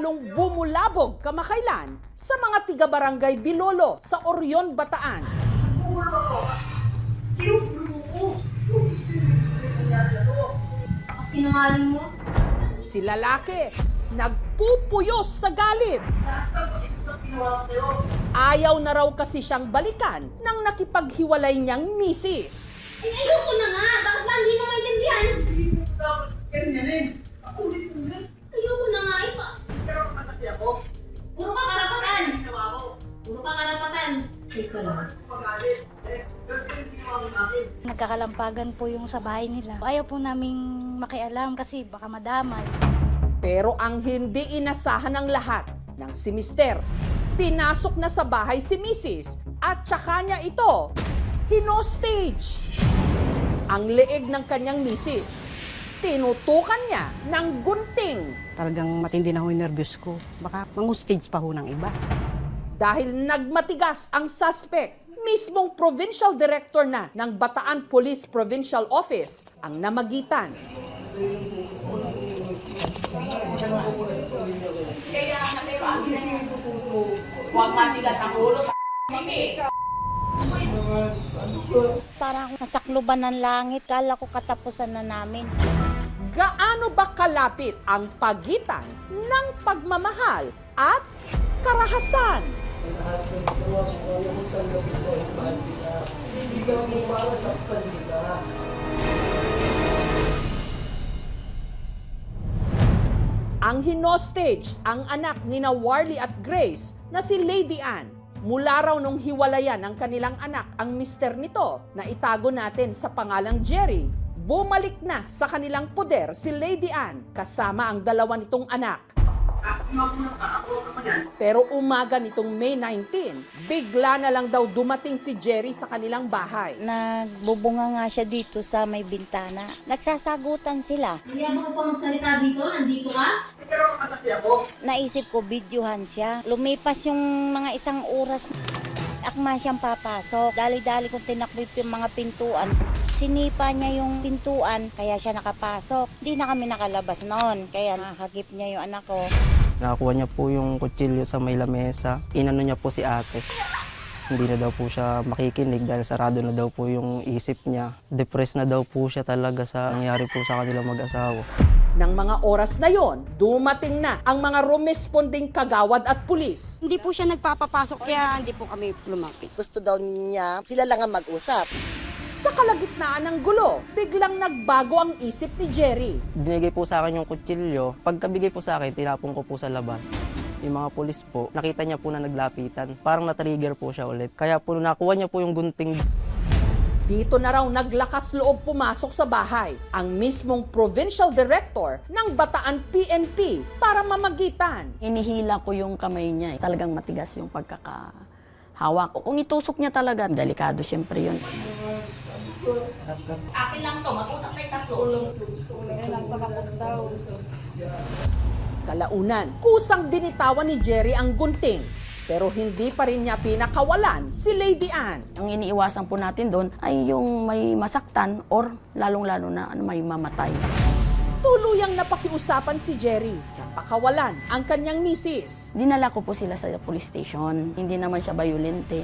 lalong bumulabog kamakailan sa mga tiga-barangay Bilolo sa Orion, Bataan. Sinungaling mo? Si lalaki, nagpupuyos sa galit. Ayaw na raw kasi siyang balikan ng nakipaghiwalay niyang misis. Ay, ayoko na nga! Bakit ba hindi mo maintindihan? Ayoko na nga! Puro ka karapatan! Puro ka karapatan! Teka lang. Nagkakalampagan po yung sa bahay nila. Ayaw po naming makialam kasi baka madamay. Pero ang hindi inasahan ng lahat ng si Mister, pinasok na sa bahay si Mrs. at saka niya ito hinostage. Ang leeg ng kanyang misis, tinutukan niya ng gunting. Talagang matindi na ho yung nervyos ko. Baka mang-stage pa ho ng iba. Dahil nagmatigas ang suspect, mismong provincial director na ng Bataan Police Provincial Office ang namagitan. Huwag matigas ang ulo sa Parang nasakluban ng langit. Kala ko katapusan na namin. Gaano ba kalapit ang pagitan ng pagmamahal at karahasan? Ang hinostage ang anak ni Warly at Grace na si Lady Ann. Mula raw nung hiwalayan ng kanilang anak ang mister nito na itago natin sa pangalang Jerry, bumalik na sa kanilang poder si Lady Ann kasama ang dalawa nitong anak. Pero umaga nitong May 19, bigla na lang daw dumating si Jerry sa kanilang bahay. Nagbubunga nga siya dito sa may bintana. Nagsasagutan sila. Hindi ako pa magsalita dito? Nandito ka? Naisip ko, videohan siya. Lumipas yung mga isang oras. Akma siyang papasok. Dali-dali kong tinakbo yung mga pintuan. Sinipa niya yung pintuan, kaya siya nakapasok. Hindi na kami nakalabas noon, kaya nakakagip niya yung anak ko. Nakakuha niya po yung kutsilyo sa may lamesa. Inano niya po si ate. Hindi na daw po siya makikinig dahil sarado na daw po yung isip niya. Depressed na daw po siya talaga sa nangyari po sa kanilang mag-asawa. Nang mga oras na yon, dumating na ang mga rumesponding kagawad at pulis. Hindi po siya nagpapapasok kaya hindi po kami lumapit. Gusto daw niya, sila lang ang mag-usap. Sa kalagitnaan ng gulo, biglang nagbago ang isip ni Jerry. Binigay po sa akin yung kutsilyo. Pagkabigay po sa akin, tinapon ko po sa labas. Yung mga pulis po, nakita niya po na naglapitan. Parang na-trigger po siya ulit. Kaya po nakuha niya po yung gunting. Dito na raw naglakas loob pumasok sa bahay ang mismong provincial director ng Bataan PNP para mamagitan. Hinihila ko yung kamay niya. Talagang matigas yung pagkakahawak ko. Kung itusok niya talaga, delikado siyempre yun. akin lang to, mag-usap tayo tatlo. Kalaunan, kusang binitawan ni Jerry ang gunting. Pero hindi pa rin niya pinakawalan si Lady Ann. Ang iniiwasan po natin doon ay yung may masaktan or lalong-lalo na may mamatay. Tuluyang napakiusapan si Jerry na pakawalan ang kanyang misis. Dinala ko po sila sa police station. Hindi naman siya violente.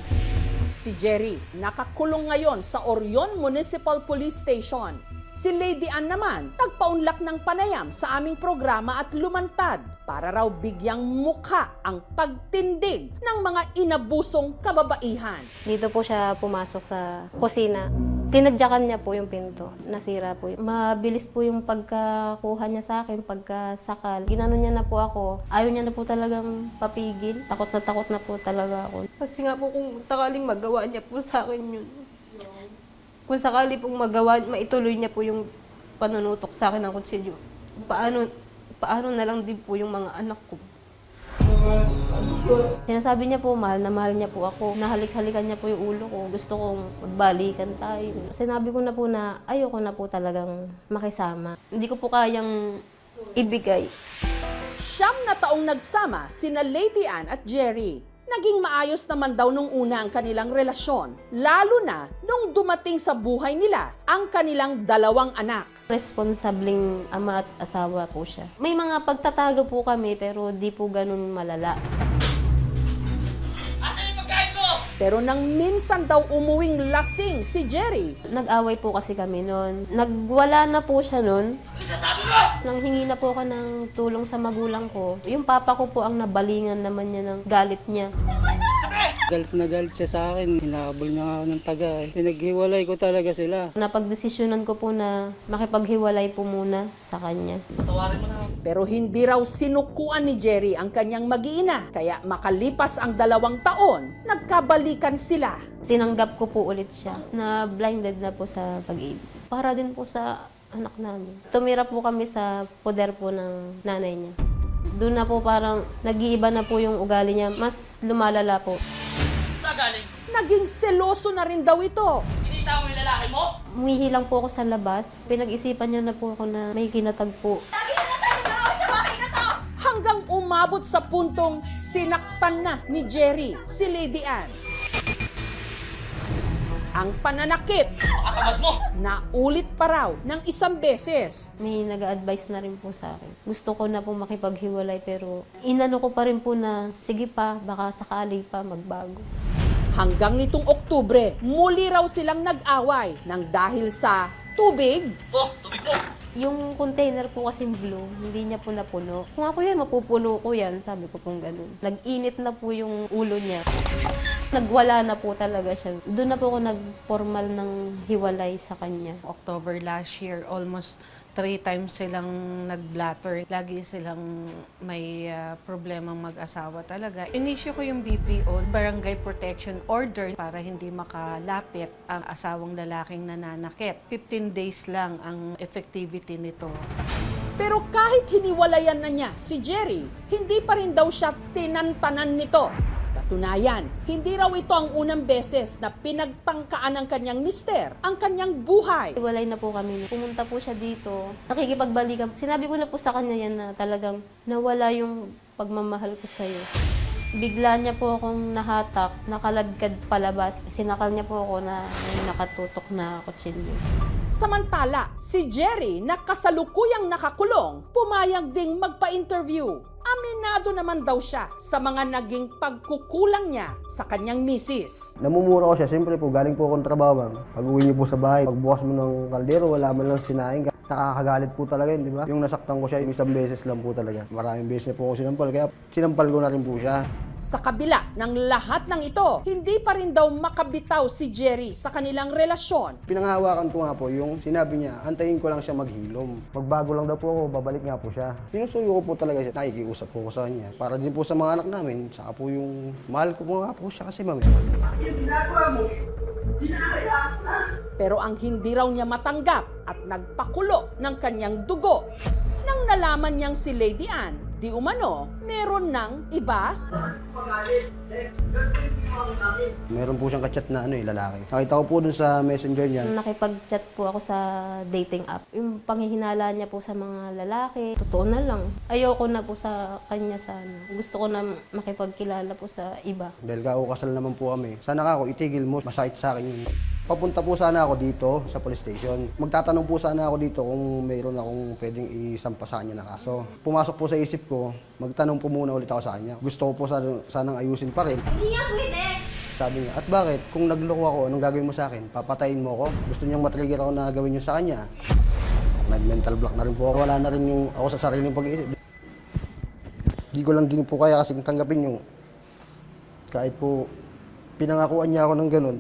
Si Jerry nakakulong ngayon sa Orion Municipal Police Station. Si Lady Ann naman nagpaunlak ng panayam sa aming programa at lumantad para raw bigyang mukha ang pagtindig ng mga inabusong kababaihan. Dito po siya pumasok sa kusina. Tinadyakan niya po yung pinto. Nasira po. Mabilis po yung pagkakuha niya sa akin, pagkasakal. Ginano niya na po ako. Ayaw niya na po talagang papigil. Takot na po talaga ako. Kasi nga po kung sakaling magawa niya po sa akin yun. Kung sakali pong magawa, maituloy niya po yung panunutok sa akin ng kutsilyo. Paano na lang din po yung mga anak ko. Sinasabi niya po, mahal na mahal niya po ako. Nahalik-halikan niya po yung ulo ko. Gusto kong magbalikan tayo. Sinabi ko na po na ayoko na po talagang makisama. Hindi ko po kayang ibigay. 9 na taong nagsama sina Lady Ann at Jerry. Naging maayos naman daw nung una ang kanilang relasyon, lalo na nung dumating sa buhay nila ang kanilang dalawang anak. Responsableng ama at asawa po siya. May mga pagtatalo po kami pero di po ganun malala. Pero nang minsan daw umuwing lasing si Jerry, Nag-away po kasi kami noon. Nagwala na po siya noon. Nang hingi na po ako ng tulong sa magulang ko, yung papa ko po ang nabalingan naman niya ng galit niya. Galit na galit siya sa akin. Hinahabol niya ako ng taga. Pinaghiwalay ko talaga sila. Napagdesisyonan ko po na makipaghiwalay po muna sa kanya. pero hindi raw sinukuan ni Jerry ang kanyang mag-iina. Kaya makalipas ang 2 taon, nagkabalikan sila. Tinanggap ko po ulit siya na blinded na po sa pag-ibig. Para din po sa anak namin. Tumira po kami sa poder po ng nanay niya. Doon na po parang nag-iiba na po yung ugali niya. Mas lumalala po. Naging seloso na rin daw ito. Kinita mo yung lalaki mo? Umihi lang po ako sa labas. Pinag-isipan niya na po ako na may kinatagpo. Hanggang umabot sa puntong sinaktan na ni Jerry si Lady Ann. Ang pananakit na ulit pa raw ng 1 beses. May nag-a-advise na rin po sa akin. Gusto ko na po makipaghiwalay pero inano ko pa rin po na sige pa, baka sakali pa magbago. Hanggang nitong Oktubre, muli raw silang nag-away nang dahil sa tubig. Yung container po kasing blue, hindi niya po napuno. Kung ako yan, mapupuno ko yan, sabi ko pong ganun. Nag-init na po yung ulo niya. Nagwala na po talaga siya. Doon na po ako nag-formal ng hiwalay sa kanya. October last year, almost 3 times silang nag-blatter. Lagi silang may problemang mag-asawa talaga. Inisyo ko yung BPO, Barangay Protection Order, para hindi makalapit ang asawang lalaking nananakit. 15 days lang ang effectivity nito. Pero kahit hiniwalayan na niya si Jerry, hindi pa rin daw siya tinantanan nito. Katunayan, hindi raw ito ang unang beses na pinagtangkaan ng kanyang mister ang kanyang buhay. Hiwalay na po kami. Pumunta po siya dito. Nakikipagbalikan. Sinabi ko na po sa kanya yan na talagang nawala yung pagmamahal ko sa'yo. Bigla niya po akong nahatak, nakaladkad palabas. Sinakal niya po ako na may nakatutok na kutsilyo. Samantala, si Jerry na kasalukuyang nakakulong, pumayag ding magpa-interview. Aminado naman daw siya sa mga naging pagkukulang niya sa kanyang misis. Namumura ko siya. Siyempre po, galing po akong trabaho, ma'am. Pag-uwi niyo po sa bahay, pagbukas mo ng kaldero, wala man lang sinaing. Nakakagalit po talaga yun, di ba? Yung nasaktan ko siya, 1 beses lang po talaga. Maraming beses na po ako sinampal, kaya sinampal ko na rin po siya. Sa kabila ng lahat ng ito, hindi pa rin daw makabitaw si Jerry sa kanilang relasyon. Pinanghawakan ko nga po yung sinabi niya, antayin ko lang siya maghilom. Magbago lang daw po ako, babalik nga po siya. Sinusuyo ko po talaga siya. Nakikiusap po ko sa kanya. Para din po sa mga anak namin, saka po yung mahal ko po nga po siya kasi mami. Pero ang hindi raw niya matanggap at nagpakulo ng kanyang dugo nang nalaman niyang si Lady Ann, di umano, meron ng iba. Meron po siyang kachat na lalaki. Nakita ko po dun sa messenger niya. Nakipag-chat po ako sa dating app. Yung panghihinala niya po sa mga lalaki, totoo na lang. Ayoko na po sa kanya sana. Gusto ko na makipagkilala po sa iba. Dahil kasal naman po kami. Sana ako itigil mo, masakit sa akin yun. Papunta po sana ako dito sa police station. Magtatanong po sana ako dito kung mayroon akong pwedeng isampa sa kanya na kaso. Pumasok po sa isip ko, magtanong po muna ulit ako sa kanya. Gusto ko po sanang ayusin pa rin. Hindi nga pwede. Sabi niya, at bakit? Kung nagloko ako, anong gagawin mo sa akin? Papatayin mo ako? Gusto niyang matrigger ako na gawin niyo sa kanya. Nag-mental block na rin po ako. Wala na rin yung ako sa sariling pag-iisip. Di ko lang din po kaya kasing tanggapin yung kahit po pinangakuan niya ako ng ganun,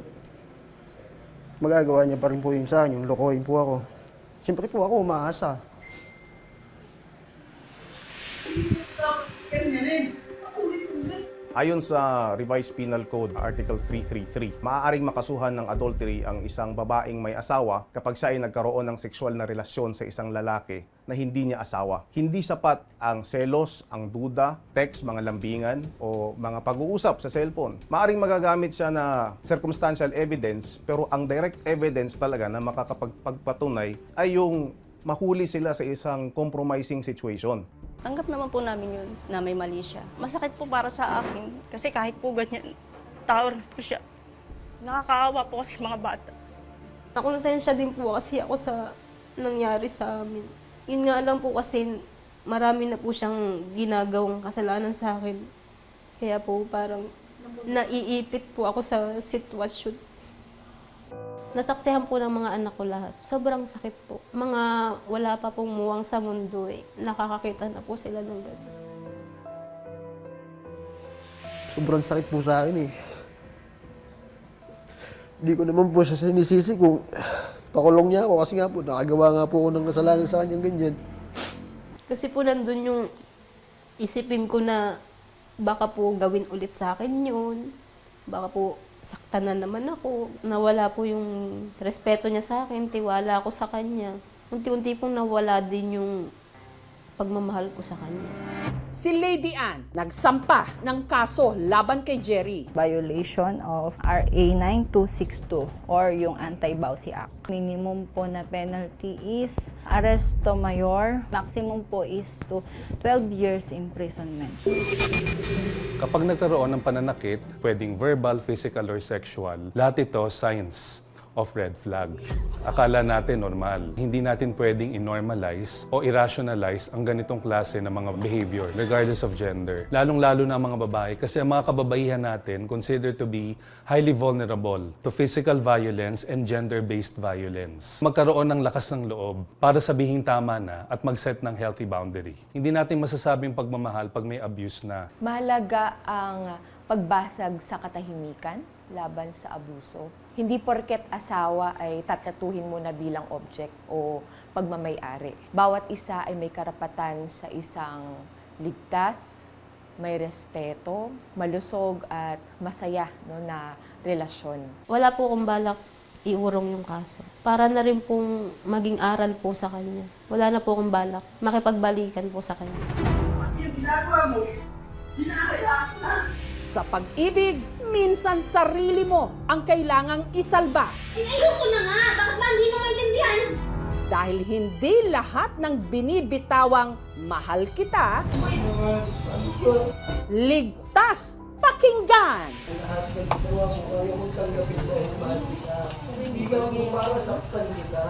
magagawa niya pa rin po yung sa akin, yung lokohin po ako. Siyempre po ako umaasa. Ayon sa Revised Penal Code Article 333, maaaring makasuhan ng adultery ang isang babaeng may asawa kapag siya ay nagkaroon ng sexual na relasyon sa isang lalaki na hindi niya asawa. Hindi sapat ang selos, ang duda, text, mga lambingan o mga pag-uusap sa cellphone. Maaaring magagamit siya na circumstantial evidence, pero ang direct evidence talaga na makakapagpatunay ay yung mahuli sila sa isang compromising situation. Tanggap naman po namin yun na may mali siya. Masakit po para sa akin kasi kahit po ganyan, tao rin po siya. Nakakaawa po kasi mga bata. Nakonsensya din po kasi ako sa nangyari sa amin. Yun nga lang po kasi marami na po siyang ginagawang kasalanan sa akin. Kaya po parang naiipit po ako sa sitwasyon. Nasaksihan po ng mga anak ko lahat. Sobrang sakit po. Mga wala pa pong muwang sa mundo nakakakita na po sila ng gano'n. Sobrang sakit po sa akin eh. Hindi ko naman po siya sinisisi kung pakulong niya ako kasi nga po, nakagawa nga po ako ng kasalanan sa kanyang ganyan. Kasi po nandun yung isipin ko na baka po gawin ulit sa akin yun. Baka po saktan na naman ako. Nawala po yung respeto niya sa akin, tiwala ako sa kanya. Unti-unti pong nawala din yung pagmamahal ko sa kanya. Si Lady Ann nagsampa ng kaso laban kay Jerry. Violation of RA 9262 or yung Anti-Bawsi Act. Minimum po na penalty is arresto mayor. Maximum po is to 12 years imprisonment. Kapag nagkaroon ng pananakit, pwedeng verbal, physical, or sexual, lahat ito signs of red flag. Akala natin normal. Hindi natin pwedeng i-normalize o i-rationalize ang ganitong klase ng mga behavior, regardless of gender. Lalong-lalo na ang mga babae kasi ang mga kababaihan natin considered to be highly vulnerable to physical violence and gender-based violence. Magkaroon ng lakas ng loob para sabihin tama na at mag-set ng healthy boundary. Hindi natin masasabing pagmamahal pag may abuse na. Mahalaga ang pagbasag sa katahimikan laban sa abuso. Hindi porket asawa ay tatratuhin mo na bilang object o pagmamay-ari. Bawat isa ay may karapatan sa isang ligtas, may respeto, malusog at masaya na relasyon. Wala po akong balak iurong yung kaso. Para na rin pong maging aral po sa kanya. Wala na po akong balak makipagbalikan po sa kanya. Yung ginagawa mo, hinahayaan na. Sa pag-ibig, minsan sarili mo ang kailangang isalba. Ayoko na nga! Bakit ba hindi mo maintindihan? Dahil hindi lahat ng binibitawang mahal kita, ligtas pakinggan. Lahat ng ginawa ko, ayaw kong tanggapin dahil mahal kita. Hindi lang mo para saktan kita.